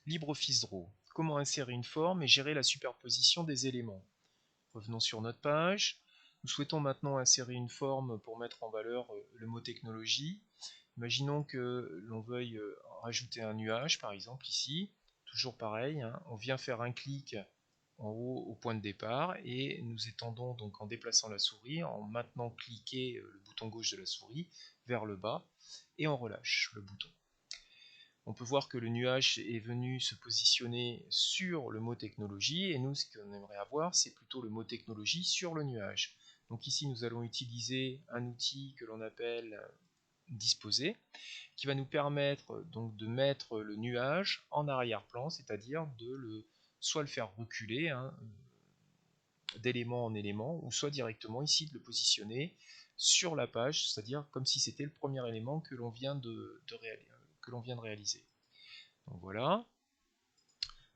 LibreOffice Draw. Comment insérer une forme et gérer la superposition des éléments. Revenons sur notre page. Nous souhaitons maintenant insérer une forme pour mettre en valeur le mot technologie. Imaginons que l'on veuille rajouter un nuage, par exemple ici. Toujours pareil, hein, on vient faire un clic en haut au point de départ et nous étendons donc en déplaçant la souris, en maintenant cliquer le bouton gauche de la souris vers le bas et on relâche le bouton. On peut voir que le nuage est venu se positionner sur le mot technologie et nous ce qu'on aimerait avoir c'est plutôt le mot technologie sur le nuage. Donc ici nous allons utiliser un outil que l'on appelle disposer qui va nous permettre donc de mettre le nuage en arrière-plan, c'est-à-dire de soit le faire reculer hein, d'élément en élément, ou soit directement ici de le positionner sur la page, c'est-à-dire comme si c'était le premier élément que l'on vient de réaliser. Donc voilà.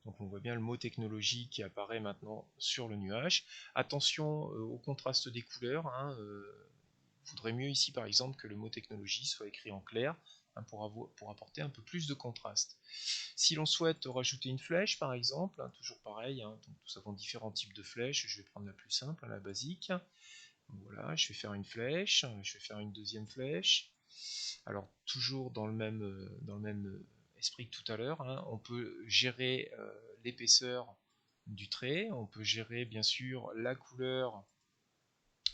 Donc on voit bien le mot technologie qui apparaît maintenant sur le nuage. Attention au contraste des couleurs. Hein, il vaudrait mieux ici par exemple que le mot technologie soit écrit en clair hein, pour apporter un peu plus de contraste. Si l'on souhaite rajouter une flèche par exemple, hein, toujours pareil, hein, donc nous avons différents types de flèches, je vais prendre la plus simple, hein, la basique. Voilà, je vais faire une flèche, je vais faire une deuxième flèche. Alors toujours dans le même esprit que tout à l'heure, hein, on peut gérer l'épaisseur du trait, on peut gérer bien sûr la couleur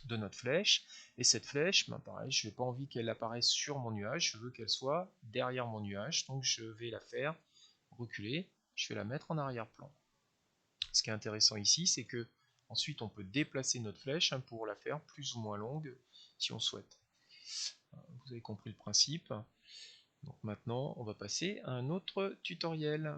de notre flèche, et cette flèche, ben pareil, je n'ai pas envie qu'elle apparaisse sur mon nuage, je veux qu'elle soit derrière mon nuage, donc je vais la faire reculer, je vais la mettre en arrière-plan. Ce qui est intéressant ici, c'est que ensuite on peut déplacer notre flèche hein, pour la faire plus ou moins longue si on souhaite. Vous avez compris le principe. Donc maintenant, on va passer à un autre tutoriel.